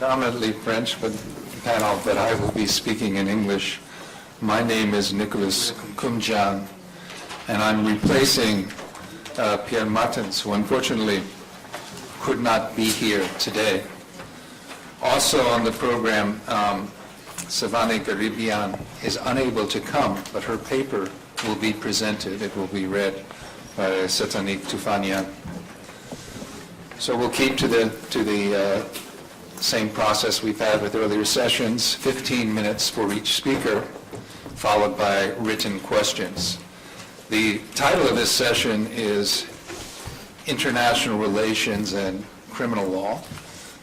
predominantly French panel, but I will be speaking in English. My name is Nicholas Kumjan, and I'm replacing Pierre Martins, who unfortunately could not be here today. Also on the program, Savane Garibian is unable to come, but her paper will be presented. It will be read by Satanik Tufanian. So we'll keep to the same process we've had with earlier sessions, 15 minutes for each speaker, followed by written questions. The title of this session is International Relations and Criminal Law,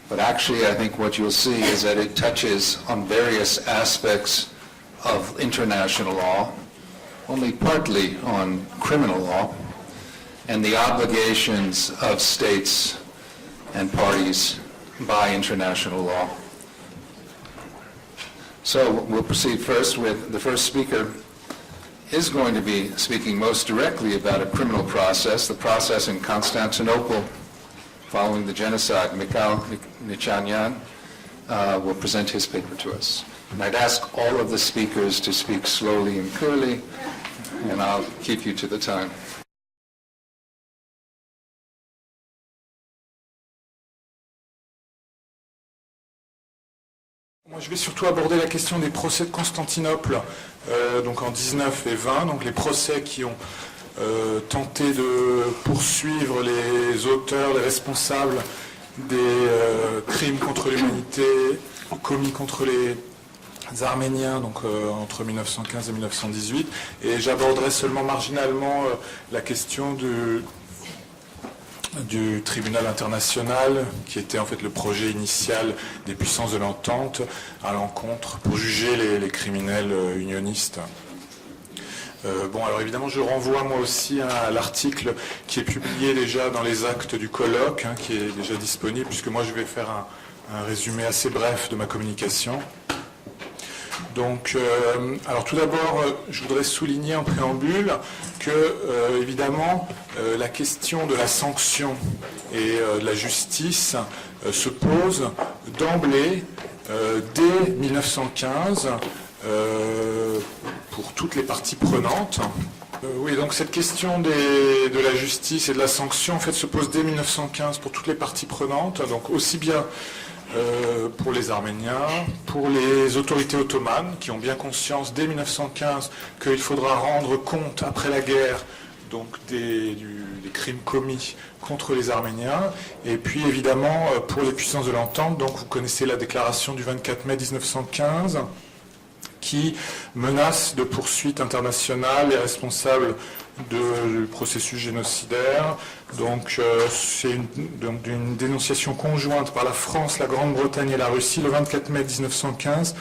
but actually I think what you'll see is that it touches on various aspects of international law, only partly on criminal law, and the obligations of states and parties by international law. So we'll proceed first with the first speaker is going to be speaking most directly about a criminal process, the process in Constantinople following the genocide. Mikhail Nichanyan will present his paper to us. And I'd ask all of the speakers to speak slowly and clearly, and I'll keep you to the time. Moi, je vais surtout aborder la question des procès de Constantinople, donc en 19 et 20, donc les procès qui ont tenté de poursuivre les auteurs, les responsables des crimes contre l'humanité commis contre les Arméniens, donc entre 1915 et 1918, et j'aborderai seulement marginalement la question du tribunal international, qui était en fait le projet initial des puissances de l'entente à l'encontre pour juger les criminels unionistes. Bon, alors évidemment, je renvoie moi aussi à l'article qui est publié déjà dans les actes du colloque, qui est déjà disponible, puisque moi je vais faire un résumé assez bref de ma communication. Donc, alors tout d'abord, je voudrais souligner en préambule que, évidemment, la question de la sanction et de la justice se pose d'emblée dès 1915 pour toutes les parties prenantes. Oui, donc cette question de la justice et de la sanction, en fait, se pose dès 1915 pour toutes les parties prenantes, donc aussi bien pour les Arméniens, pour les autorités ottomanes, qui ont bien conscience dès 1915 qu'il faudra rendre compte après la guerre donc des crimes commis contre les Arméniens, et puis évidemment pour les puissances de l'entente. Donc vous connaissez la déclaration du 24 mai 1915 qui menace de poursuites internationales les responsables du processus génocidaire. Donc c'est une dénonciation conjointe par la France, la Grande-Bretagne et la Russie le 24 mai 1915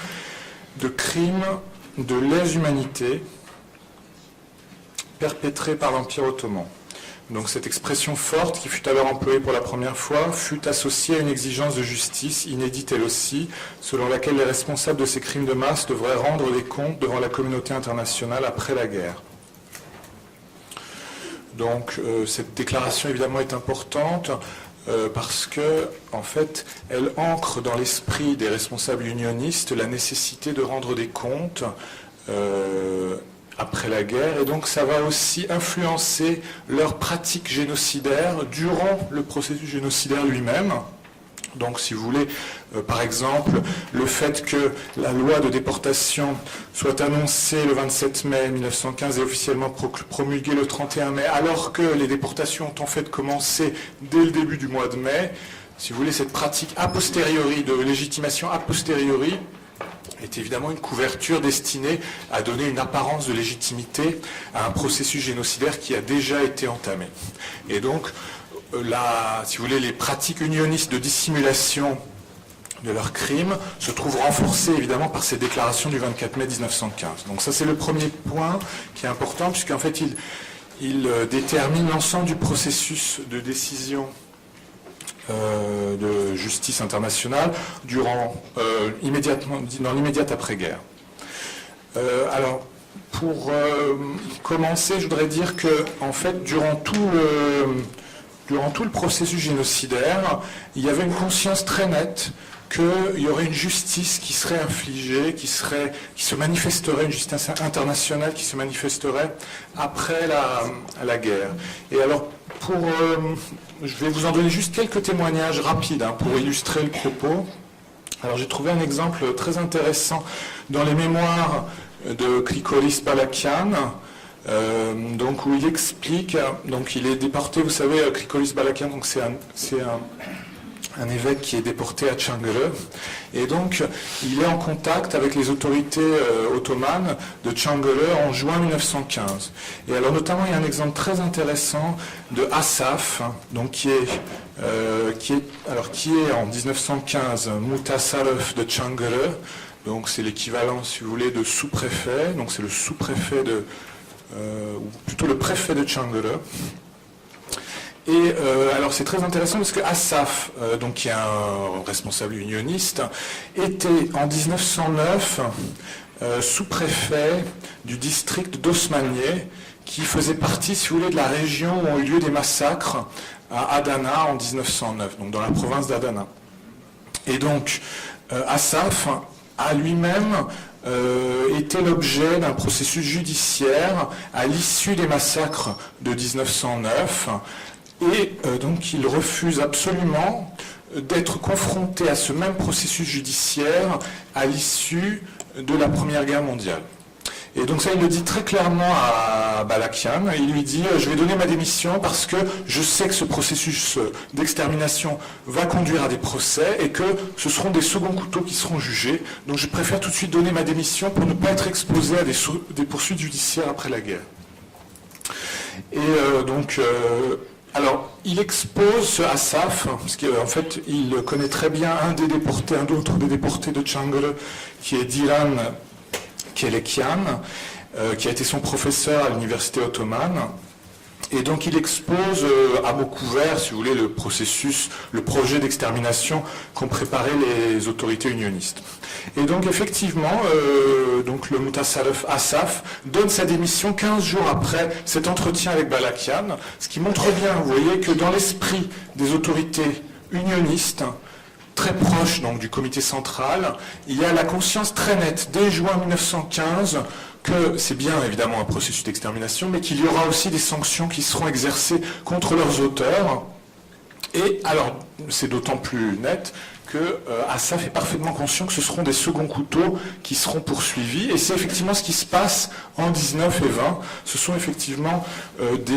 de crimes de lèse-humanité perpétrés par l'Empire ottoman. Donc cette expression forte, qui fut alors employée pour la première fois, fut associée à une exigence de justice, inédite elle aussi, selon laquelle les responsables de ces crimes de masse devraient rendre des comptes devant la communauté internationale après la guerre. Donc cette déclaration évidemment est importante parce que, en fait, elle ancre dans l'esprit des responsables unionistes la nécessité de rendre des comptes après la guerre, et donc ça va aussi influencer leur pratique génocidaire durant le processus génocidaire lui-même. Donc, si vous voulez, par exemple, le fait que la loi de déportation soit annoncée le 27 mai 1915 et officiellement promulguée le 31 mai, alors que les déportations ont en fait commencé dès le début du mois de mai, si vous voulez, cette pratique a posteriori, de légitimation a posteriori, est évidemment une couverture destinée à donner une apparence de légitimité à un processus génocidaire qui a déjà été entamé. Et donc, si vous voulez, les pratiques unionistes de dissimulation de leurs crimes se trouvent renforcées évidemment par ces déclarations du 24 mai 1915. Donc ça, c'est le premier point qui est important, puisqu'en fait, il détermine l'ensemble du processus de décision de justice internationale dans l'immédiate après-guerre. Alors, pour commencer, je voudrais dire que, en fait, durant tout le processus génocidaire, il y avait une conscience très nette qu'il y aurait une justice qui serait infligée, qui se manifesterait, une justice internationale qui se manifesterait après la guerre. Et alors, je vais vous en donner juste quelques témoignages rapides pour illustrer le propos. Alors j'ai trouvé un exemple très intéressant dans les mémoires de Grigorís Balakian, donc où il explique, donc il est déporté, vous savez, Grigorís Balakian, donc c'est un évêque qui est déporté à Çankırı, et donc il est en contact avec les autorités ottomanes de Çankırı en juin 1915. Et alors notamment il y a un exemple très intéressant de Asaf, donc qui est en 1915 Muhtasarrıf de Çankırı, donc c'est l'équivalent, si vous voulez, de sous-préfet, donc c'est le sous-préfet ou plutôt le préfet de Çankırı. Et alors c'est très intéressant parce que Asaf, donc qui est un responsable unioniste, était en 1909 sous-préfet du district d'Osmaniye, qui faisait partie, si vous voulez, de la région où ont eu lieu des massacres à Adana en 1909, donc dans la province d'Adana. Et donc Asaf a lui-même était l'objet d'un processus judiciaire à l'issue des massacres de 1909, et donc il refuse absolument d'être confronté à ce même processus judiciaire à l'issue de la Première Guerre mondiale. Et donc ça, il le dit très clairement à Balakian. Il lui dit « Je vais donner ma démission parce que je sais que ce processus d'extermination va conduire à des procès et que ce seront des seconds couteaux qui seront jugés. Donc je préfère tout de suite donner ma démission pour ne pas être exposé à des poursuites judiciaires après la guerre. » Et alors, il expose ce Asaf, parce qu'en fait, il connaît très bien un d'autres des déportés de Çankırı, qui est Dilan Kelekian, qui a été son professeur à l'université ottomane. Et donc il expose à mots couverts, si vous voulez, le projet d'extermination qu'ont préparé les autorités unionistes. Et donc effectivement, donc le Muhtasarrıf Asaf donne sa démission 15 jours après cet entretien avec Balakian, ce qui montre bien, vous voyez, que dans l'esprit des autorités unionistes, très proche donc, du comité central, il y a la conscience très nette, dès juin 1915, que c'est bien évidemment un processus d'extermination, mais qu'il y aura aussi des sanctions qui seront exercées contre leurs auteurs. Et alors, c'est d'autant plus net que Asaf est parfaitement conscient que ce seront des seconds couteaux qui seront poursuivis. Et c'est effectivement ce qui se passe en 19 et 20. Ce sont effectivement des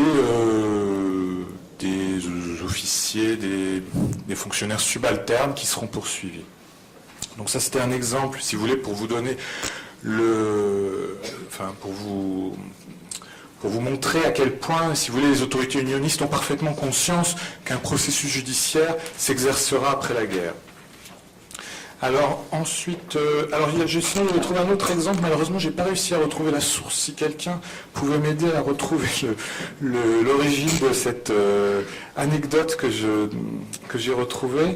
officiers, des fonctionnaires subalternes qui seront poursuivis. Donc ça, c'était un exemple, si vous voulez, pour vous donner pour vous montrer à quel point, si vous voulez, les autorités unionistes ont parfaitement conscience qu'un processus judiciaire s'exercera après la guerre. Alors ensuite, j'ai essayé de trouver un autre exemple, malheureusement j'ai pas réussi à retrouver la source. Si quelqu'un pouvait m'aider à retrouver l'origine de cette anecdote que j'ai retrouvée.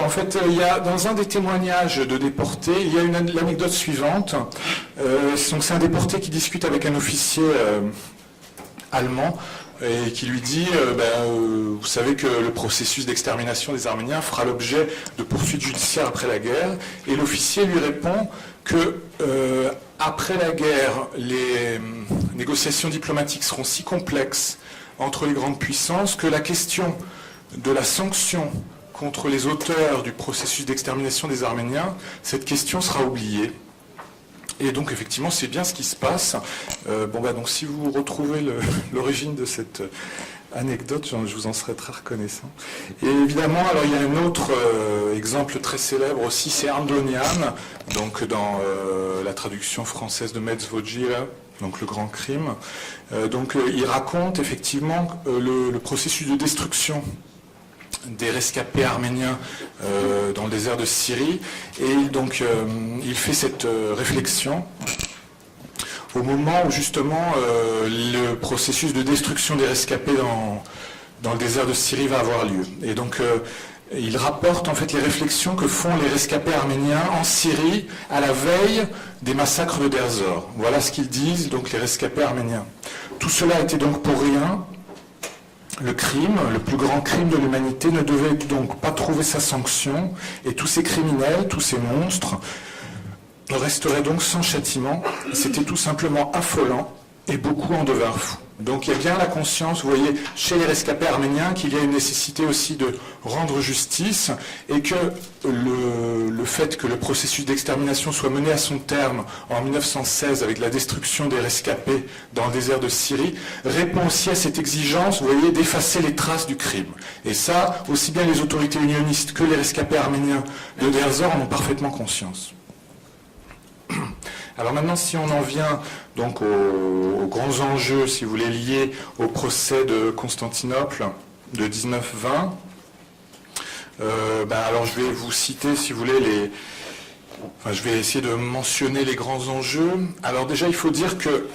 En fait, il y a dans un des témoignages de déportés, il y a l'anecdote suivante. Donc c'est un déporté qui discute avec un officier allemand et qui lui dit vous savez que le processus d'extermination des Arméniens fera l'objet de poursuites judiciaires après la guerre, et l'officier lui répond que après la guerre, les négociations diplomatiques seront si complexes entre les grandes puissances que la question de la sanction contre les auteurs du processus d'extermination des Arméniens, cette question sera oubliée. Et donc effectivement c'est bien ce qui se passe. Donc si vous retrouvez l'origine de cette anecdote, je vous en serais très reconnaissant. Et évidemment, alors il y a un autre exemple très célèbre aussi, c'est Andonian, donc dans la traduction française de Medzvodjira, donc le grand crime. Il raconte effectivement le processus de destruction des rescapés arméniens dans le désert de Syrie, et donc il fait cette réflexion au moment où justement le processus de destruction des rescapés dans le désert de Syrie va avoir lieu. Et donc il rapporte en fait les réflexions que font les rescapés arméniens en Syrie à la veille des massacres de Deir ez-Zor. Voilà ce qu'ils disent, donc les rescapés arméniens. Tout cela était donc pour rien. le crime, le plus grand crime de l'humanité, ne devait donc pas trouver sa sanction, et tous ces criminels, tous ces monstres, resteraient donc sans châtiment. C'était tout simplement affolant, et beaucoup en devinrent fous. Donc il y a bien la conscience, vous voyez, chez les rescapés arméniens, qu'il y a une nécessité aussi de rendre justice, et que le fait que le processus d'extermination soit mené à son terme en 1916 avec la destruction des rescapés dans le désert de Syrie, répond aussi à cette exigence, vous voyez, d'effacer les traces du crime. Et ça, aussi bien les autorités unionistes que les rescapés arméniens de Der Zor en ont parfaitement conscience. Alors maintenant, si on en vient donc aux grands enjeux, si vous voulez, liés au procès de Constantinople de 1920, alors je vais vous citer, si vous voulez, je vais essayer de mentionner les grands enjeux. Alors déjà, il faut dire que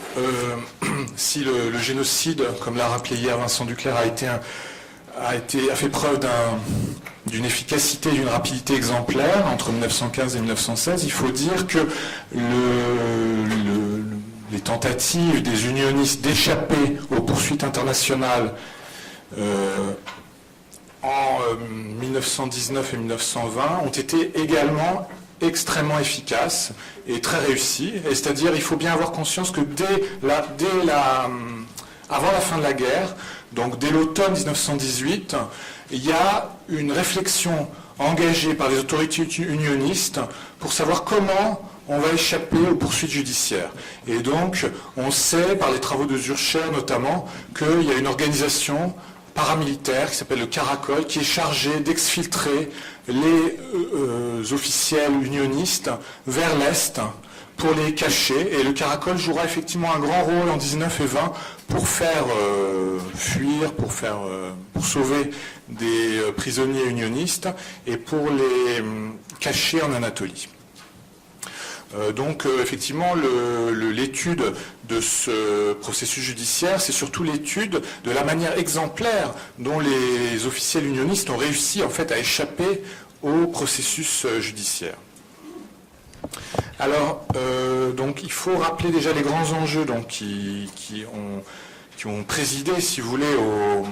si le génocide, comme l'a rappelé hier Vincent Duclerc, a fait preuve d'une efficacité et d'une rapidité exemplaire entre 1915 et 1916, il faut dire que les tentatives des unionistes d'échapper aux poursuites internationales en 1919 et 1920 ont été également extrêmement efficaces et très réussies. C'est-à-dire, il faut bien avoir conscience que avant la fin de la guerre, donc dès l'automne 1918, il y a une réflexion engagée par les autorités unionistes pour savoir comment on va échapper aux poursuites judiciaires. Et donc, on sait, par les travaux de Zurcher notamment, qu'il y a une organisation paramilitaire qui s'appelle le Caracol, qui est chargée d'exfiltrer les officiels unionistes vers l'Est pour les cacher. Et le Caracol jouera effectivement un grand rôle en 19 et 20 pour faire fuir, pour sauver des prisonniers unionistes et pour les cacher en Anatolie. Donc effectivement, l'étude de ce processus judiciaire, c'est surtout l'étude de la manière exemplaire dont les officiels unionistes ont réussi en fait à échapper au processus judiciaire. Alors, donc il faut rappeler déjà les grands enjeux donc, qui ont présidé, si vous voulez, au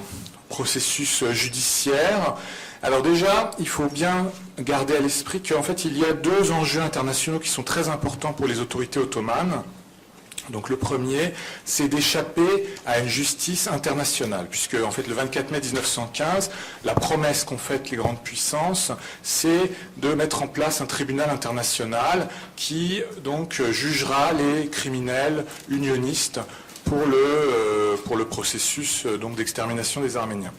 processus judiciaire. Alors déjà, il faut bien garder à l'esprit qu'en fait, il y a deux enjeux internationaux qui sont très importants pour les autorités ottomanes. Donc le premier, c'est d'échapper à une justice internationale, puisque en fait le 24 mai 1915, la promesse qu'ont faite les grandes puissances, c'est de mettre en place un tribunal international qui donc jugera les criminels unionistes pour le processus donc d'extermination des Arméniens.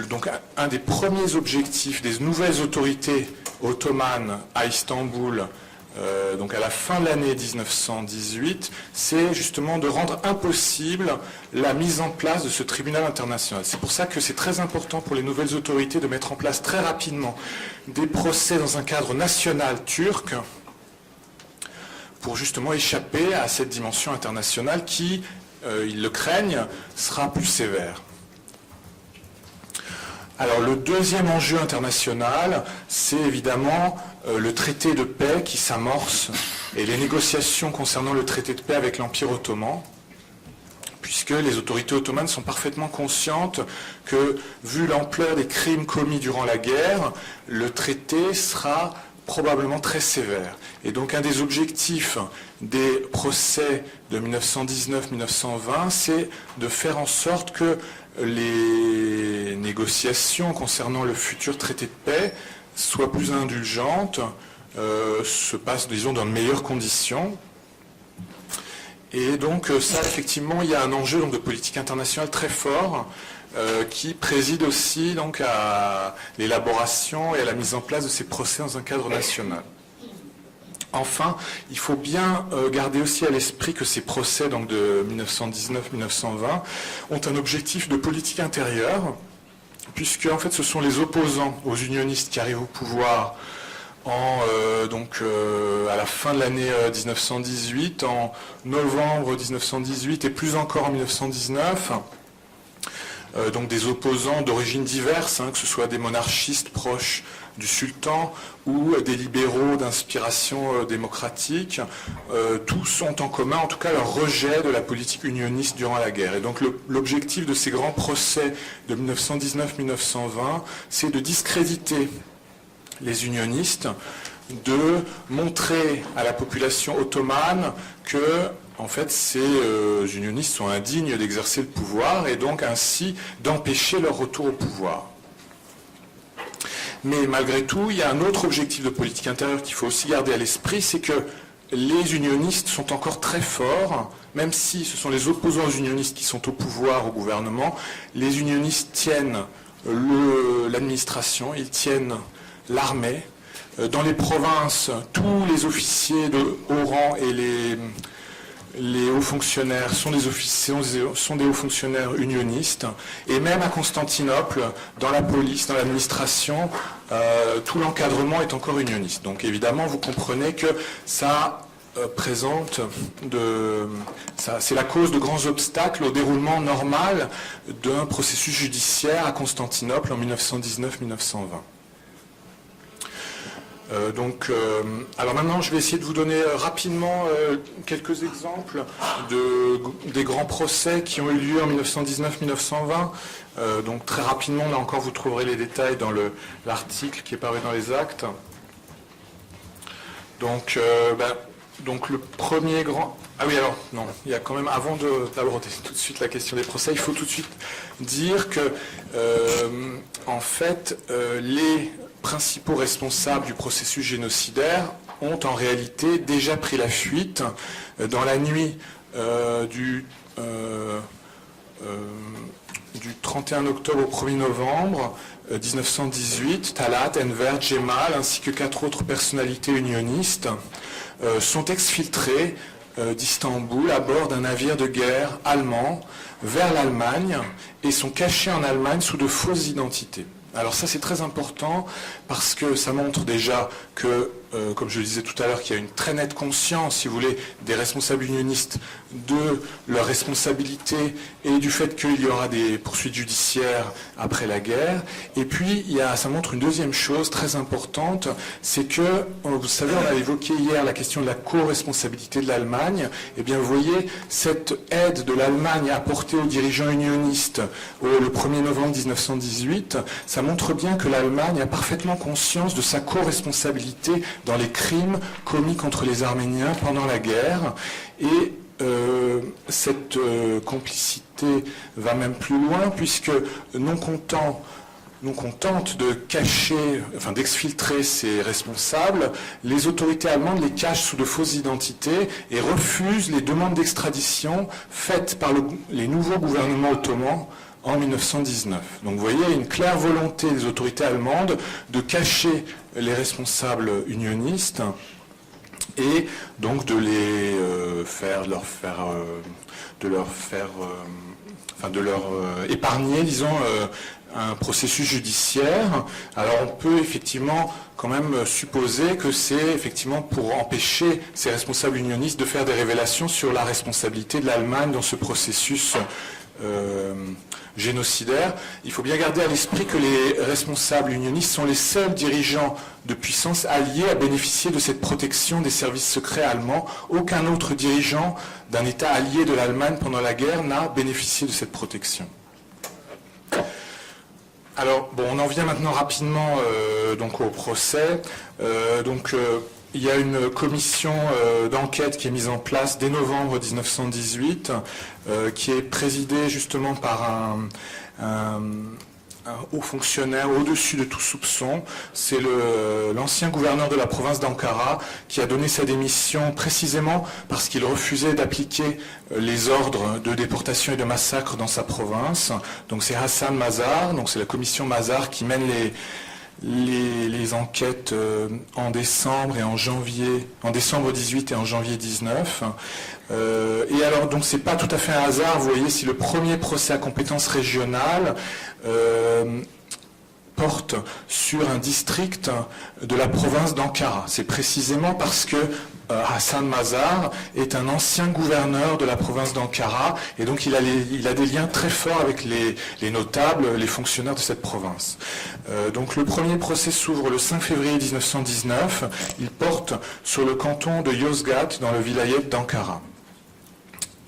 Donc un des premiers objectifs des nouvelles autorités ottomanes à Istanbul, donc à la fin de l'année 1918, c'est justement de rendre impossible la mise en place de ce tribunal international. C'est pour ça que c'est très important pour les nouvelles autorités de mettre en place très rapidement des procès dans un cadre national turc pour justement échapper à cette dimension internationale qui, ils le craignent, sera plus sévère. Alors le deuxième enjeu international, c'est évidemment le traité de paix qui s'amorce et les négociations concernant le traité de paix avec l'Empire ottoman, puisque les autorités ottomanes sont parfaitement conscientes que, vu l'ampleur des crimes commis durant la guerre, le traité sera probablement très sévère. Et donc un des objectifs des procès de 1919-1920, c'est de faire en sorte que les négociations concernant le futur traité de paix soient plus indulgentes, se passent, disons, dans de meilleures conditions. Et donc ça, effectivement, il y a un enjeu donc, de politique internationale très fort qui préside aussi donc, à l'élaboration et à la mise en place de ces procès dans un cadre national. Enfin, il faut bien garder aussi à l'esprit que ces procès donc, de 1919-1920 ont un objectif de politique intérieure, puisque en fait, ce sont les opposants aux unionistes qui arrivent au pouvoir à la fin de l'année 1918, en novembre 1918 et plus encore en 1919, donc des opposants d'origines diverses, que ce soit des monarchistes proches du sultan ou des libéraux d'inspiration démocratique, tous ont en commun en tout cas leur rejet de la politique unioniste durant la guerre. Et donc l'objectif de ces grands procès de 1919-1920, c'est de discréditer les unionistes, de montrer à la population ottomane que en fait, ces unionistes sont indignes d'exercer le pouvoir et donc ainsi d'empêcher leur retour au pouvoir. Mais malgré tout, il y a un autre objectif de politique intérieure qu'il faut aussi garder à l'esprit, c'est que les unionistes sont encore très forts, même si ce sont les opposants aux unionistes qui sont au pouvoir, au gouvernement. Les unionistes tiennent l'administration, ils tiennent l'armée. Dans les provinces, tous les officiers de haut rang et les hauts fonctionnaires sont des hauts fonctionnaires unionistes, et même à Constantinople, dans la police, dans l'administration, tout l'encadrement est encore unioniste. Donc évidemment, vous comprenez que ça c'est la cause de grands obstacles au déroulement normal d'un processus judiciaire à Constantinople en 1919-1920. Alors maintenant, je vais essayer de vous donner rapidement quelques exemples des grands procès qui ont eu lieu en 1919-1920. Donc très rapidement, là encore, vous trouverez les détails dans l'article qui est paru dans les actes. Donc le premier grand... Ah oui, alors, non, il y a quand même, avant d'aborder tout de suite la question des procès, il faut tout de suite dire que, en fait, les principaux responsables du processus génocidaire ont en réalité déjà pris la fuite dans la nuit du 31 octobre au 1er novembre 1918. Talat, Enver, Gemal ainsi que 4 autres personnalités unionistes sont exfiltrés d'Istanbul à bord d'un navire de guerre allemand vers l'Allemagne et sont cachés en Allemagne sous de fausses identités. Alors ça c'est très important parce que ça montre déjà que, comme je le disais tout à l'heure, qu'il y a une très nette conscience, si vous voulez, des responsables unionistes de leur responsabilité et du fait qu'il y aura des poursuites judiciaires après la guerre. Et puis ça montre une deuxième chose très importante, c'est que, vous savez, on a évoqué hier la question de la co-responsabilité de l'Allemagne. Eh bien vous voyez, cette aide de l'Allemagne apportée aux dirigeants unionistes le 1er novembre 1918, ça montre bien que l'Allemagne a parfaitement conscience de sa co-responsabilité dans les crimes commis contre les Arméniens pendant la guerre. Et cette complicité va même plus loin, puisque non contente de cacher, d'exfiltrer ces responsables, les autorités allemandes les cachent sous de fausses identités et refusent les demandes d'extradition faites par les nouveaux gouvernements ottomans en 1919. Donc vous voyez, il y a une claire volonté des autorités allemandes de cacher les responsables unionistes et donc de leur épargner, disons, un processus judiciaire. Alors on peut effectivement quand même supposer que c'est effectivement pour empêcher ces responsables unionistes de faire des révélations sur la responsabilité de l'Allemagne dans ce processus génocidaire. Il faut bien garder à l'esprit que les responsables unionistes sont les seuls dirigeants de puissances alliées à bénéficier de cette protection des services secrets allemands. Aucun autre dirigeant d'un État allié de l'Allemagne pendant la guerre n'a bénéficié de cette protection. Alors, on en vient maintenant rapidement au procès. Il y a une commission d'enquête qui est mise en place dès novembre 1918, qui est présidée justement par un haut fonctionnaire au-dessus de tout soupçon. C'est l'ancien gouverneur de la province d'Ankara qui a donné sa démission précisément parce qu'il refusait d'appliquer les ordres de déportation et de massacre dans sa province. Donc c'est Hassan Mazar, donc c'est la commission Mazar qui mène les enquêtes en décembre 18 et en janvier 19. Et alors, donc, c'est pas tout à fait un hasard, vous voyez, si le premier procès à compétence régionale porte sur un district de la province d'Ankara. C'est précisément parce que Hassan Mazar est un ancien gouverneur de la province d'Ankara et donc il a des liens très forts avec les notables, les fonctionnaires de cette province. Donc le premier procès s'ouvre le 5 février 1919. Il porte sur le canton de Yozgat dans le vilayet d'Ankara.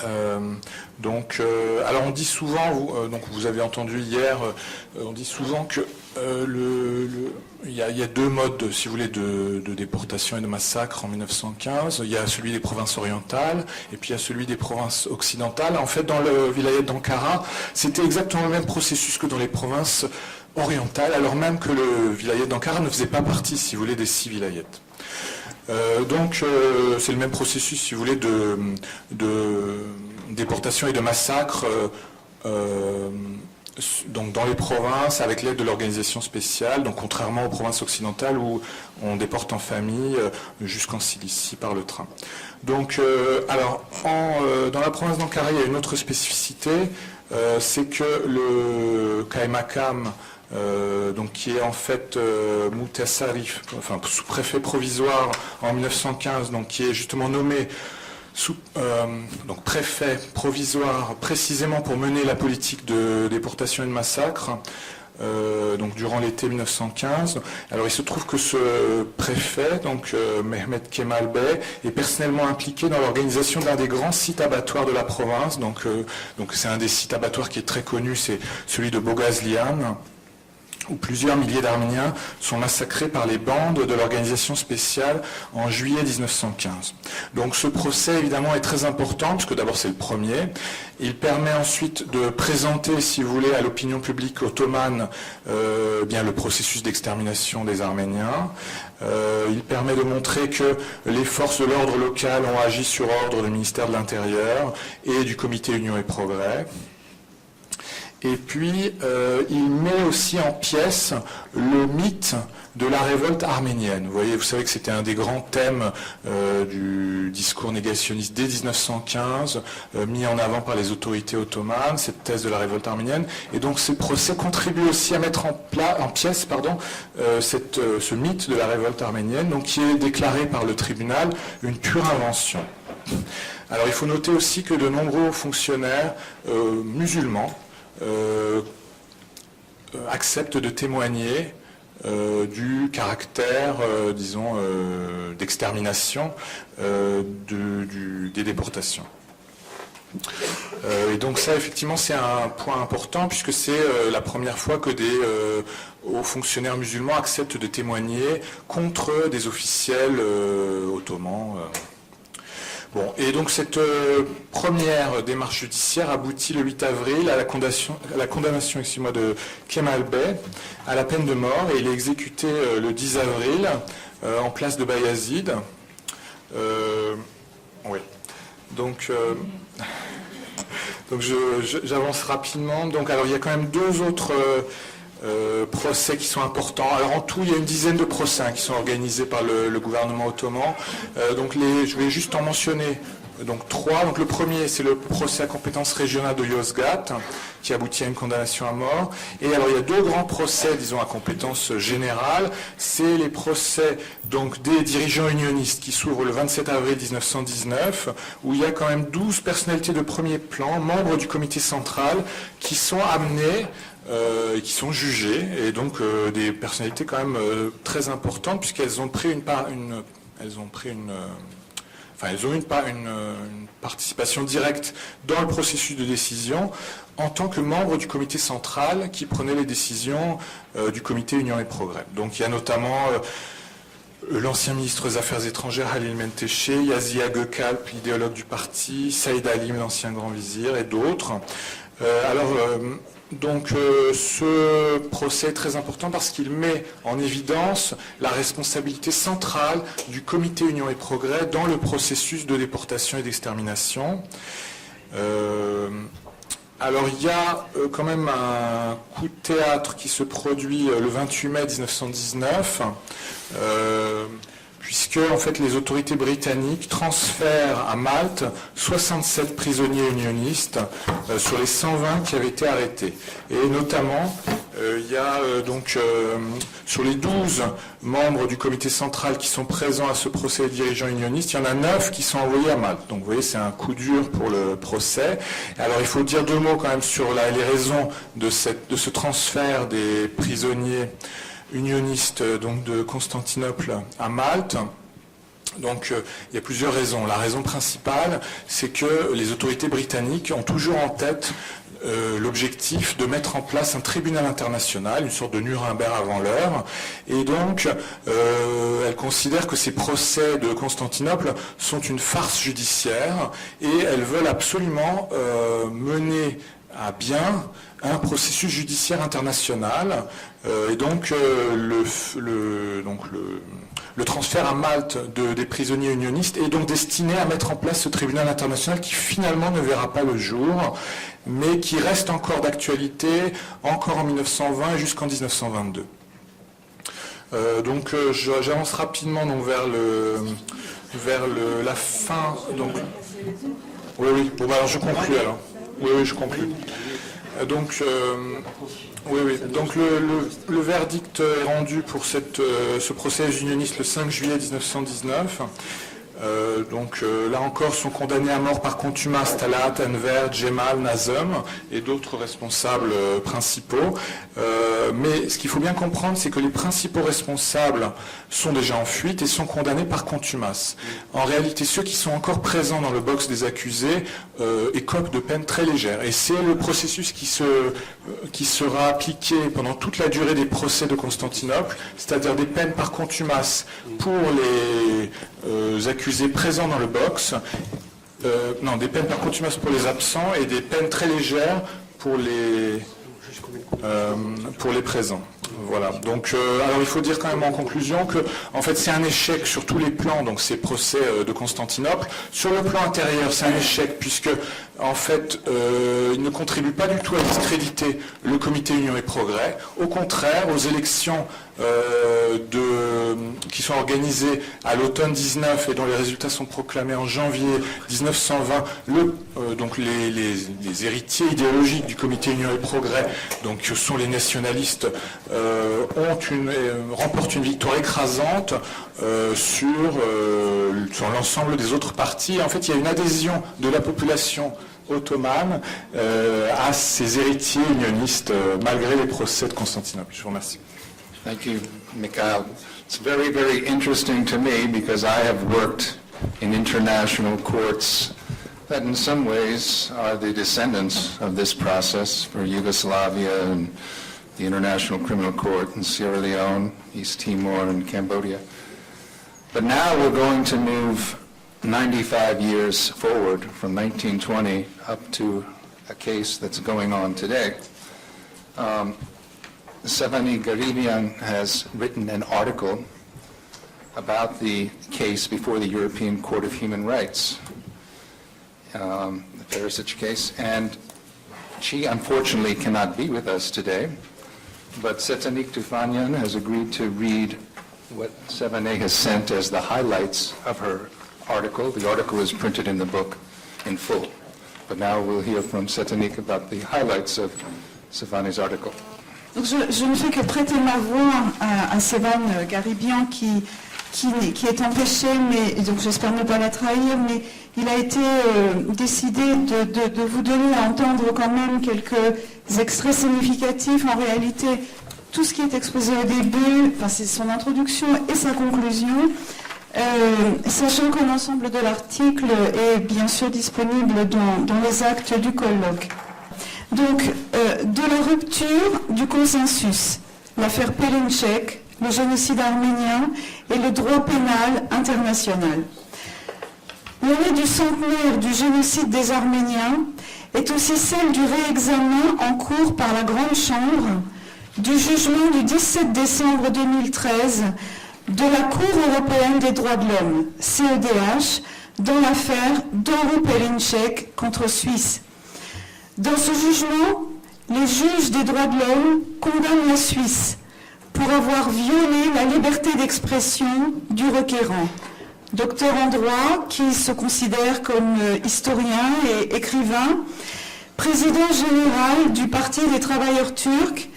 Alors on dit souvent, donc vous avez entendu hier, on dit souvent que il y a deux modes, si vous voulez, de déportation et de massacre en 1915. Il y a celui des provinces orientales et puis il y a celui des provinces occidentales. En fait, dans le vilayet d'Ankara, c'était exactement le même processus que dans les provinces orientales, alors même que le vilayet d'Ankara ne faisait pas partie, si vous voulez, des 6 vilayets. C'est le même processus, si vous voulez, de déportation et de massacre donc dans les provinces avec l'aide de l'organisation spéciale, donc contrairement aux provinces occidentales où on déporte en famille jusqu'en Cilicie par le train. Donc, dans la province d'Ankara, il y a une autre spécificité, c'est que le Kaymakam, donc qui est en fait Moutasarif, enfin sous-préfet provisoire en 1915, donc qui est justement nommé donc préfet provisoire précisément pour mener la politique de déportation et de massacre, donc durant l'été 1915. Alors il se trouve que ce préfet, donc Mehmet Kemal Bey, est personnellement impliqué dans l'organisation d'un des grands sites abattoirs de la province. Donc c'est un des sites abattoirs qui est très connu, c'est celui de Bogazlian, où plusieurs milliers d'Arméniens sont massacrés par les bandes de l'organisation spéciale en juillet 1915. Donc ce procès, évidemment, est très important, puisque d'abord c'est le premier. Il permet ensuite de présenter, si vous voulez, à l'opinion publique ottomane bien le processus d'extermination des Arméniens. Il permet de montrer que les forces de l'ordre local ont agi sur ordre du ministère de l'Intérieur et du Comité Union et Progrès. Et puis, il met aussi en pièces le mythe de la révolte arménienne. Vous savez que c'était un des grands thèmes du discours négationniste dès 1915, mis en avant par les autorités ottomanes, cette thèse de la révolte arménienne. Et donc, ces procès contribuent aussi à mettre en pièces ce mythe de la révolte arménienne, donc qui est déclaré par le tribunal une pure invention. Alors, il faut noter aussi que de nombreux fonctionnaires musulmans acceptent de témoigner du caractère, d'extermination des déportations. Et donc ça, effectivement, c'est un point important, puisque c'est la première fois que des hauts fonctionnaires musulmans acceptent de témoigner contre des officiels ottomans. Bon, et donc cette première démarche judiciaire aboutit le 8 avril à la condamnation de Kemal Bey à la peine de mort, et il est exécuté le 10 avril en place de Bayazid. Oui. Donc j'avance rapidement. Donc alors il y a quand même deux autres procès qui sont importants. Alors en tout, il y a une dizaine de procès qui sont organisés par le gouvernement ottoman. Je vais juste en mentionner trois. Donc le premier, c'est le procès à compétence régionale de Yozgat, qui aboutit à une condamnation à mort. Et alors il y a deux grands procès, disons, à compétence générale. C'est les procès des dirigeants unionistes qui s'ouvrent le 27 avril 1919, où il y a quand même 12 personnalités de premier plan, membres du comité central, qui sont amenés et qui sont jugés, et donc des personnalités quand même très importantes, puisqu'elles ont pris une participation directe dans le processus de décision en tant que membres du comité central qui prenait les décisions du comité Union et Progrès. Donc il y a notamment l'ancien ministre des Affaires étrangères Halil Menteche, Yazia Gökalp, idéologue du parti, Saïd Halim, l'ancien grand vizir, et d'autres. Ce procès est très important parce qu'il met en évidence la responsabilité centrale du comité Union et Progrès dans le processus de déportation et d'extermination. Il y a quand même un coup de théâtre qui se produit le 28 mai 1919, puisque en fait les autorités britanniques transfèrent à Malte 67 prisonniers unionistes sur les 120 qui avaient été arrêtés. Et notamment Il y a sur les 12 membres du comité central qui sont présents à ce procès des dirigeants unionistes, il y en a 9 qui sont envoyés à Malte. Donc vous voyez, c'est un coup dur pour le procès. Alors il faut dire 2 mots quand même sur les raisons de ce transfert des prisonniers unionistes donc de Constantinople à Malte. Donc il y a plusieurs raisons. La raison principale, c'est que les autorités britanniques ont toujours en tête l'objectif de mettre en place un tribunal international, une sorte de Nuremberg avant l'heure, et donc elles considèrent que ces procès de Constantinople sont une farce judiciaire, et elles veulent absolument mener à bien un processus judiciaire international, et donc le transfert à Malte des prisonniers unionistes est donc destiné à mettre en place ce tribunal international qui finalement ne verra pas le jour, mais qui reste encore d'actualité, encore en 1920 et jusqu'en 1922. J'avance rapidement donc, vers la fin. Donc, oui. Bon, alors je conclue alors. Oui, je conclue. Donc, Donc le verdict est rendu pour ce procès unioniste le 5 juillet 1919. Là encore sont condamnés à mort par contumace Talat, Enver, Cemal, Nazım et d'autres responsables principaux. Mais ce qu'il faut bien comprendre, c'est que les principaux responsables sont déjà en fuite et sont condamnés par contumace. En réalité, ceux qui sont encore présents dans le box des accusés écopent de peines très légères. Et c'est le processus qui sera appliqué pendant toute la durée des procès de Constantinople, c'est-à-dire des peines par contumace pour les accusés présents dans le box, des peines par contumace pour les absents et des peines très légères pour les présents. Voilà. Donc, alors il faut dire quand même en conclusion que, en fait, c'est un échec sur tous les plans. Donc, ces procès de Constantinople. Sur le plan intérieur, c'est un échec puisque, en fait, il ne contribue pas du tout à discréditer le Comité Union et Progrès. Au contraire, aux élections qui sont organisées à l'automne 19 et dont les résultats sont proclamés en janvier 1920, les héritiers idéologiques du Comité Union et Progrès, donc que sont les nationalistes, remportent une victoire écrasante sur l'ensemble des autres partis. En fait, il y a une adhésion de la population ottomane à ces héritiers unionistes malgré les procès de Constantinople. Je vous remercie. Thank you, Mikhail. It's very, very interesting to me because I have worked in international courts that in some ways are the descendants of this process for Yugoslavia and the International Criminal Court in Sierra Leone, East Timor, and Cambodia. But now we're going to move 95 years forward from 1920 up to a case that's going on today. Sevani Garibian has written an article about the case before the European Court of Human Rights, the Perisic case, and she unfortunately cannot be with us today, but Setanik Tufanyan has agreed to read what Sevane has sent as the highlights of her article. The article is printed in the book in full, but now we'll hear from Setanik about the highlights of Sevane's article. Donc je ne fais que prêter ma voix à Sevan Garibian qui est empêché, mais donc j'espère ne pas la trahir, mais il a été décidé de vous donner à entendre quand même quelques extraits significatifs. En réalité, tout ce qui est exposé au début, c'est son introduction et sa conclusion, sachant que l'ensemble de l'article est bien sûr disponible dans les actes du colloque. Donc, de la rupture du consensus, l'affaire Perinçek, le génocide arménien et le droit pénal international. L'année du centenaire du génocide des Arméniens est aussi celle du réexamen en cours par la Grande Chambre du jugement du 17 décembre 2013 de la Cour européenne des droits de l'homme, CEDH, dans l'affaire Doru Perinçek contre Suisse. Dans ce jugement, les juges des droits de l'homme condamnent la Suisse pour avoir violé la liberté d'expression du requérant. Docteur en droit, qui se considère comme historien et écrivain, président général du Parti des travailleurs turcs,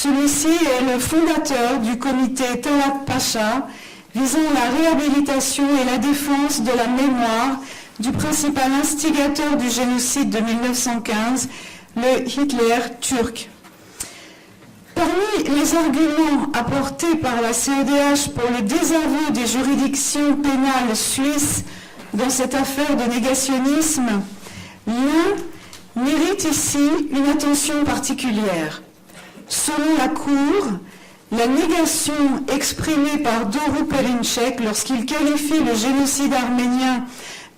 Celui-ci est le fondateur du comité Talat Pacha, visant la réhabilitation et la défense de la mémoire du principal instigateur du génocide de 1915, le Hitler turc. Parmi les arguments apportés par la CEDH pour le désaveu des juridictions pénales suisses dans cette affaire de négationnisme, l'un mérite ici une attention particulière. Selon la Cour, la négation exprimée par Doru Perinček lorsqu'il qualifie le génocide arménien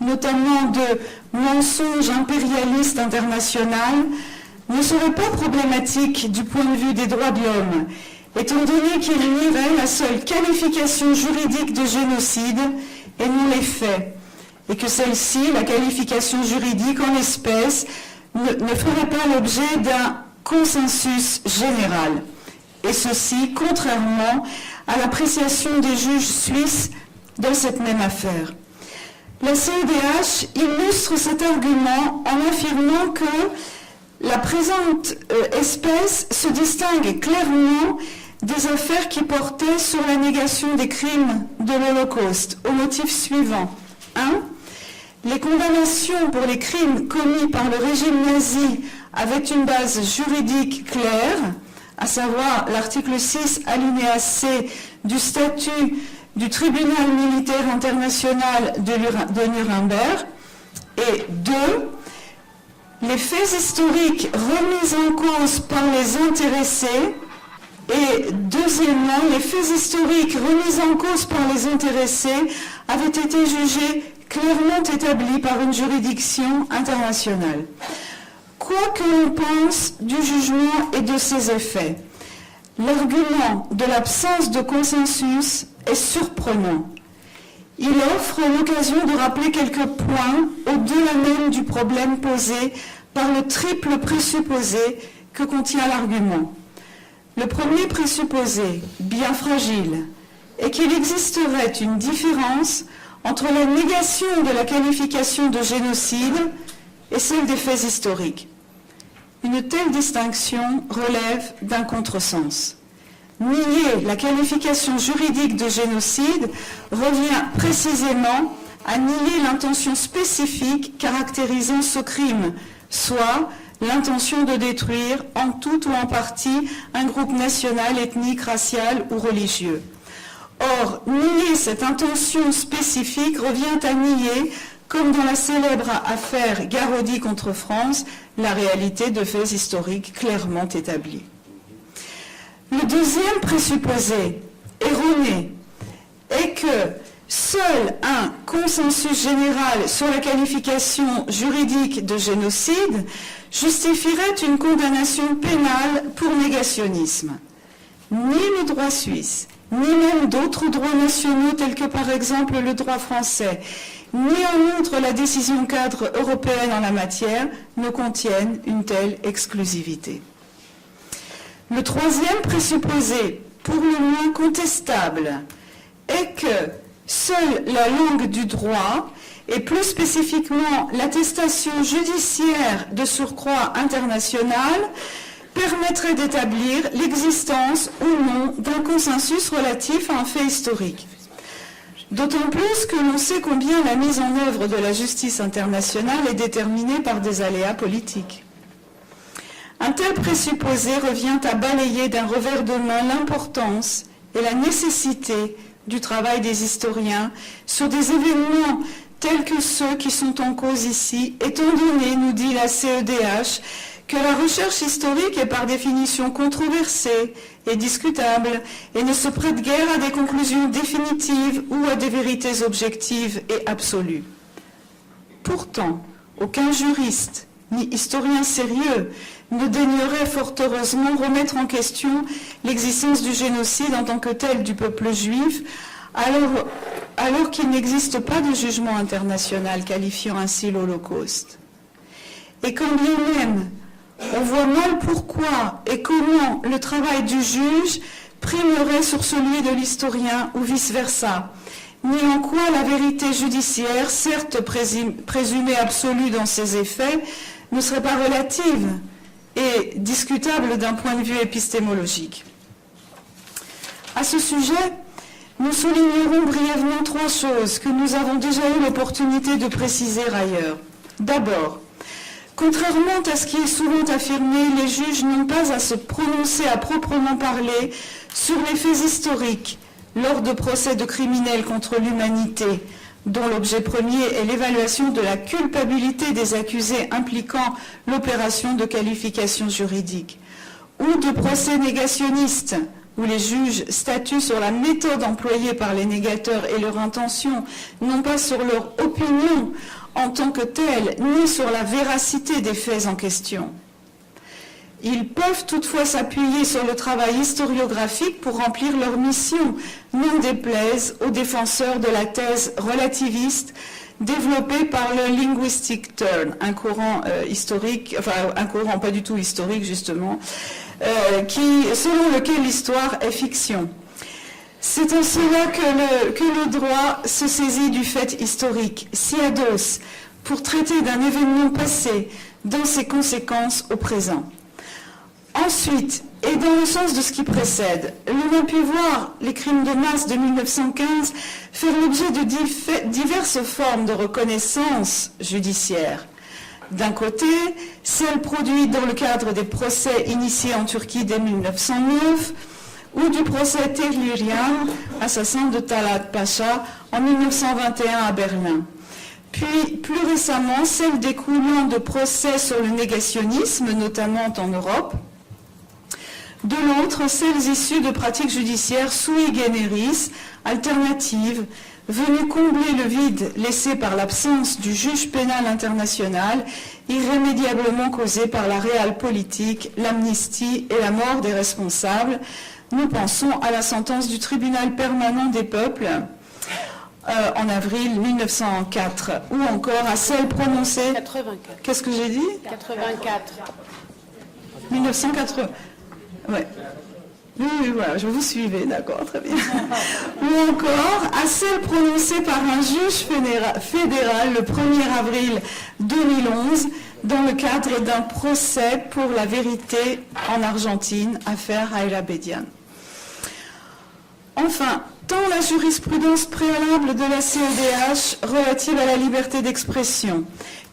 notamment de mensonge impérialiste international ne serait pas problématique du point de vue des droits de l'homme, étant donné qu'il nierait la seule qualification juridique de génocide et non les faits, et que celle-ci, la qualification juridique en l'espèce, ne ferait pas l'objet d'un consensus général, et ceci contrairement à l'appréciation des juges suisses dans cette même affaire. La CEDH illustre cet argument en affirmant que la présente espèce se distingue clairement des affaires qui portaient sur la négation des crimes de l'Holocauste, au motif suivant. 1. Les condamnations pour les crimes commis par le régime nazi avaient une base juridique claire, à savoir l'article 6 alinéa C du statut du tribunal militaire international de Nuremberg, et 2. Les faits historiques remis en cause par les intéressés, et deuxièmement, les faits historiques remis en cause par les intéressés avaient été jugés clairement établis par une juridiction internationale. Quoi que l'on pense du jugement et de ses effets, l'argument de l'absence de consensus est surprenant. Il offre l'occasion de rappeler quelques points au-delà même du problème posé par le triple présupposé que contient l'argument. Le premier présupposé, bien fragile, est qu'il existerait une différence entre la négation de la qualification de génocide et celle des faits historiques. Une telle distinction relève d'un contresens. Nier la qualification juridique de génocide revient précisément à nier l'intention spécifique caractérisant ce crime, soit l'intention de détruire en tout ou en partie un groupe national, ethnique, racial ou religieux. Or, nier cette intention spécifique revient à nier, comme dans la célèbre affaire Garaudy contre France, la réalité de faits historiques clairement établis. Le deuxième présupposé, erroné, est que seul un consensus général sur la qualification juridique de génocide justifierait une condamnation pénale pour négationnisme. Ni le droit suisse, ni même d'autres droits nationaux tels que par exemple le droit français, ni en outre la décision cadre européenne en la matière ne contiennent une telle exclusivité. Le troisième présupposé, pour le moins contestable, est que seule la langue du droit, et plus spécifiquement l'attestation judiciaire de surcroît internationale, permettrait d'établir l'existence ou non d'un consensus relatif à un fait historique. D'autant plus que l'on sait combien la mise en œuvre de la justice internationale est déterminée par des aléas politiques. Un tel présupposé revient à balayer d'un revers de main l'importance et la nécessité du travail des historiens sur des événements tels que ceux qui sont en cause ici, étant donné, nous dit la CEDH, que la recherche historique est par définition controversée et discutable et ne se prête guère à des conclusions définitives ou à des vérités objectives et absolues. Pourtant, aucun juriste ni historien sérieux ne daignerait fort heureusement remettre en question l'existence du génocide en tant que tel du peuple juif, alors qu'il n'existe pas de jugement international qualifiant ainsi l'Holocauste. Et quand bien même on voit mal pourquoi et comment le travail du juge primerait sur celui de l'historien ou vice-versa, ni en quoi la vérité judiciaire, certes présumée absolue dans ses effets, ne serait pas relative, et discutable d'un point de vue épistémologique. À ce sujet, nous soulignerons brièvement 3 choses que nous avons déjà eu l'opportunité de préciser ailleurs. D'abord, contrairement à ce qui est souvent affirmé, les juges n'ont pas à se prononcer à proprement parler sur les faits historiques lors de procès de criminels contre l'humanité, dont l'objet premier est l'évaluation de la culpabilité des accusés impliquant l'opération de qualification juridique, ou de procès négationnistes, où les juges statuent sur la méthode employée par les négateurs et leur intention, non pas sur leur opinion en tant que telle, ni sur la véracité des faits en question. Ils peuvent toutefois s'appuyer sur le travail historiographique pour remplir leur mission, n'en déplaise aux défenseurs de la thèse relativiste développée par le linguistic turn, un courant historique, enfin un courant pas du tout historique justement, selon lequel l'histoire est fiction. C'est en cela que le droit se saisit du fait historique, siados, pour traiter d'un événement passé dans ses conséquences au présent. Ensuite, et dans le sens de ce qui précède, l'on a pu voir les crimes de masse de 1915 faire l'objet de diverses formes de reconnaissance judiciaire. D'un côté, celles produites dans le cadre des procès initiés en Turquie dès 1909, ou du procès Tellurian, assassin de Talat Pacha, en 1921 à Berlin. Puis, plus récemment, celles découlant de procès sur le négationnisme, notamment en Europe. De l'autre, celles issues de pratiques judiciaires sui generis, alternatives, venues combler le vide laissé par l'absence du juge pénal international, irrémédiablement causé par la réelle politique, l'amnistie et la mort des responsables. Nous pensons à la sentence du tribunal permanent des peuples en avril 1904, ou encore à celle prononcée... 84. Qu'est-ce que j'ai dit 84. 1980. Ouais. Oui, voilà, je vous suivais, d'accord, très bien. Ou encore à celle prononcée par un juge fédéral le 1er avril 2011 dans le cadre d'un procès pour la vérité en Argentine, affaire Ayla Bedian. Enfin, tant la jurisprudence préalable de la CEDH relative à la liberté d'expression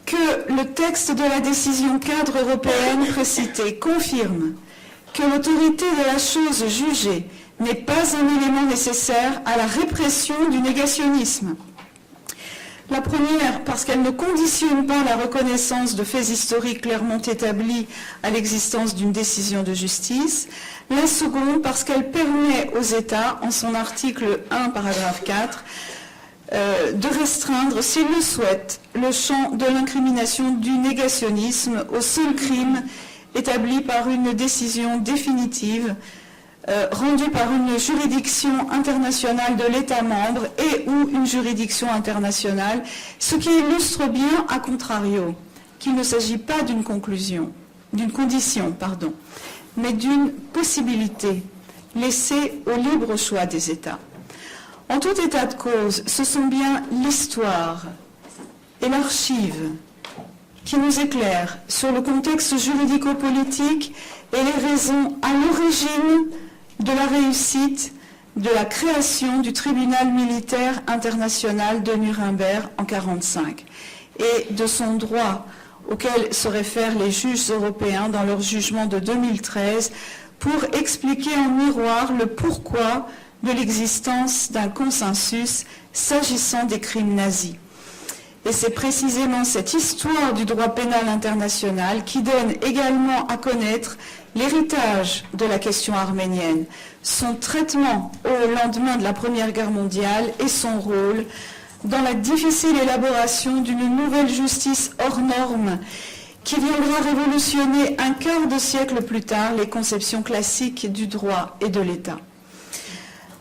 que le texte de la décision cadre européenne précitée confirme que l'autorité de la chose jugée n'est pas un élément nécessaire à la répression du négationnisme. La première, parce qu'elle ne conditionne pas la reconnaissance de faits historiques clairement établis à l'existence d'une décision de justice. La seconde, parce qu'elle permet aux États, en son article 1, paragraphe 4, de restreindre, s'ils le souhaitent, le champ de l'incrimination du négationnisme au seul crime établi par une décision définitive rendue par une juridiction internationale de l'État membre et ou une juridiction internationale, ce qui illustre bien, à contrario, qu'il ne s'agit pas d'une condition, mais d'une possibilité laissée au libre choix des États. En tout état de cause, ce sont bien l'histoire et l'archive qui nous éclairent sur le contexte juridico-politique et les raisons à l'origine de la réussite de la création du tribunal militaire international de Nuremberg en 1945 et de son droit auquel se réfèrent les juges européens dans leur jugement de 2013 pour expliquer en miroir le pourquoi de l'existence d'un consensus s'agissant des crimes nazis. Et c'est précisément cette histoire du droit pénal international qui donne également à connaître l'héritage de la question arménienne, son traitement au lendemain de la Première Guerre mondiale et son rôle dans la difficile élaboration d'une nouvelle justice hors norme qui viendra révolutionner un quart de siècle plus tard les conceptions classiques du droit et de l'État.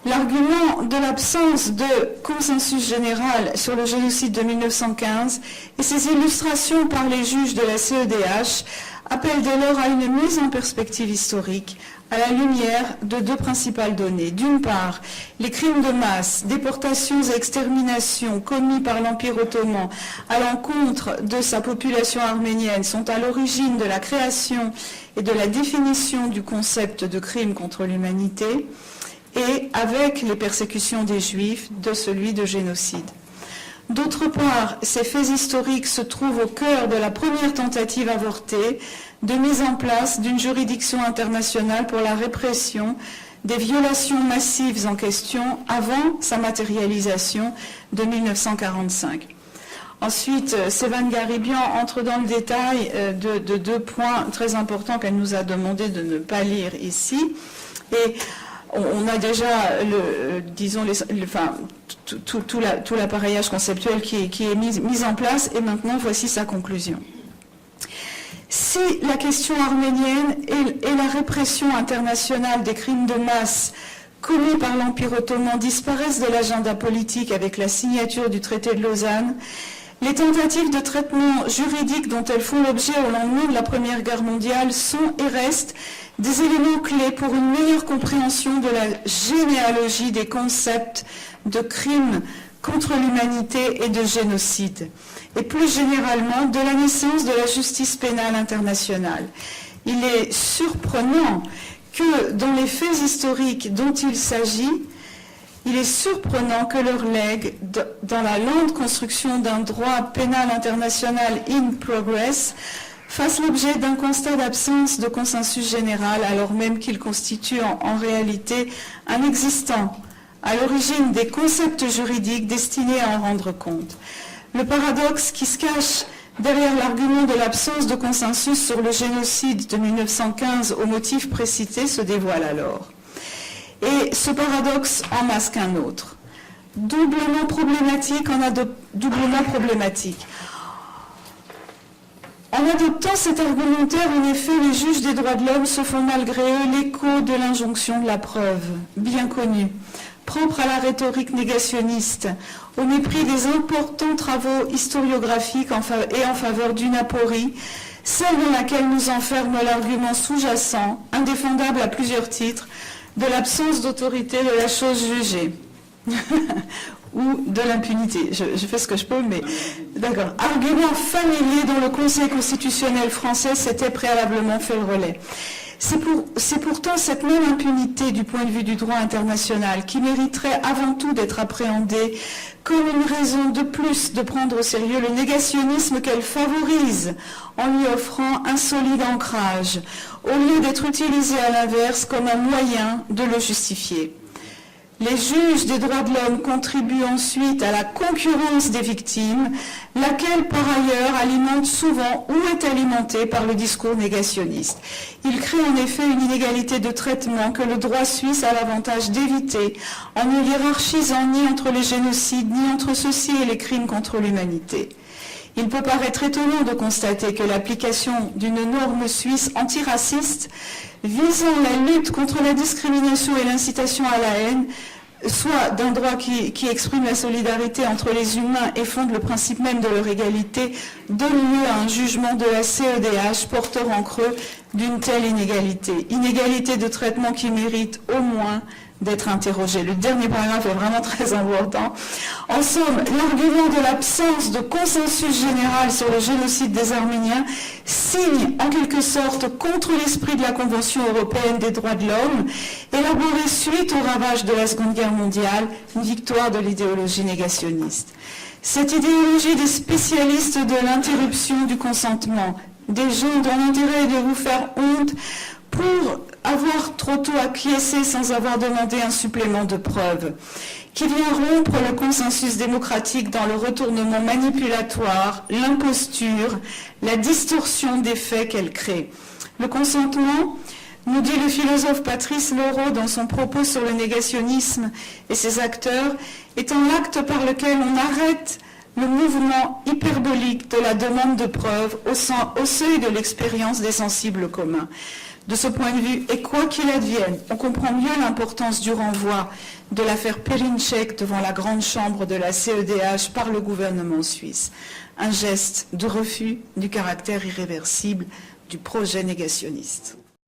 L'argument de l'absence de consensus général sur le génocide de 1915 et ses illustrations par les juges de la CEDH appellent dès lors à une mise en perspective historique, à la lumière de deux principales données. D'une part, les crimes de masse, déportations et exterminations commis par l'Empire ottoman à l'encontre de sa population arménienne sont à l'origine de la création et de la définition du concept de crime contre l'humanité, et avec les persécutions des Juifs, de celui de génocide. D'autre part, ces faits historiques se trouvent au cœur de la première tentative avortée de mise en place d'une juridiction internationale pour la répression des violations massives en question avant sa matérialisation de 1945. Ensuite, Sevan Garibian entre dans le détail de deux points très importants qu'elle nous a demandé de ne pas lire ici. Et on a déjà, tout l'appareillage conceptuel qui est mis en place, et maintenant voici sa conclusion. Si la question arménienne et la répression internationale des crimes de masse commis par l'Empire ottoman disparaissent de l'agenda politique avec la signature du traité de Lausanne, les tentatives de traitement juridique dont elles font l'objet au lendemain de la Première Guerre mondiale sont et restent des éléments clés pour une meilleure compréhension de la généalogie des concepts de crimes contre l'humanité et de génocide, et plus généralement de la naissance de la justice pénale internationale. Il est surprenant que dans les faits historiques dont il s'agit, il est surprenant que leur legs, dans la lente construction d'un droit pénal international in progress, fasse l'objet d'un constat d'absence de consensus général, alors même qu'il constitue en réalité un existant, à l'origine des concepts juridiques destinés à en rendre compte. Le paradoxe qui se cache derrière l'argument de l'absence de consensus sur le génocide de 1915 au motif précité se dévoile alors. Et ce paradoxe en masque un autre, doublement problématique. En adoptant cet argumentaire, en effet, les juges des droits de l'homme se font malgré eux l'écho de l'injonction de la preuve, bien connue, propre à la rhétorique négationniste, au mépris des importants travaux historiographiques et en faveur d'une aporie, celle dans laquelle nous enferme l'argument sous-jacent, indéfendable à plusieurs titres, de l'absence d'autorité de la chose jugée. Ou de l'impunité. Je fais ce que je peux, mais d'accord. Argument familier dont le Conseil constitutionnel français s'était préalablement fait le relais. C'est pourtant cette même impunité du point de vue du droit international qui mériterait avant tout d'être appréhendée comme une raison de plus de prendre au sérieux le négationnisme qu'elle favorise en lui offrant un solide ancrage, au lieu d'être utilisée à l'inverse comme un moyen de le justifier. Les juges des droits de l'homme contribuent ensuite à la concurrence des victimes, laquelle par ailleurs alimente souvent ou est alimentée par le discours négationniste. Il crée en effet une inégalité de traitement que le droit suisse a l'avantage d'éviter en ne hiérarchisant ni entre les génocides ni entre ceux-ci et les crimes contre l'humanité. Il peut paraître étonnant de constater que l'application d'une norme suisse antiraciste visant la lutte contre la discrimination et l'incitation à la haine, soit d'un droit qui exprime la solidarité entre les humains et fonde le principe même de leur égalité, donne lieu à un jugement de la CEDH porteur en creux d'une telle inégalité. Inégalité de traitement qui mérite au moins d'être interrogé. Le dernier paragraphe est vraiment très important. En somme, l'argument de l'absence de consensus général sur le génocide des Arméniens signe en quelque sorte contre l'esprit de la Convention européenne des droits de l'homme, élaborée suite au ravage de la Seconde Guerre mondiale, une victoire de l'idéologie négationniste. Cette idéologie des spécialistes de l'interruption du consentement, des gens dont l'intérêt est de vous faire honte pour avoir trop tôt acquiescé sans avoir demandé un supplément de preuves, qui vient rompre le consensus démocratique dans le retournement manipulatoire, l'imposture, la distorsion des faits qu'elle crée. Le consentement, nous dit le philosophe Patrice Loro dans son propos sur le négationnisme et ses acteurs, étant l'acte par lequel on arrête le mouvement hyperbolique de la demande de preuves au seuil de l'expérience des sensibles communs. De ce point de vue, et quoi qu'il advienne, on comprend mieux l'importance du renvoi de l'affaire Perinček devant la grande chambre de la CEDH par le gouvernement suisse. Un geste de refus du caractère irréversible du projet négationniste.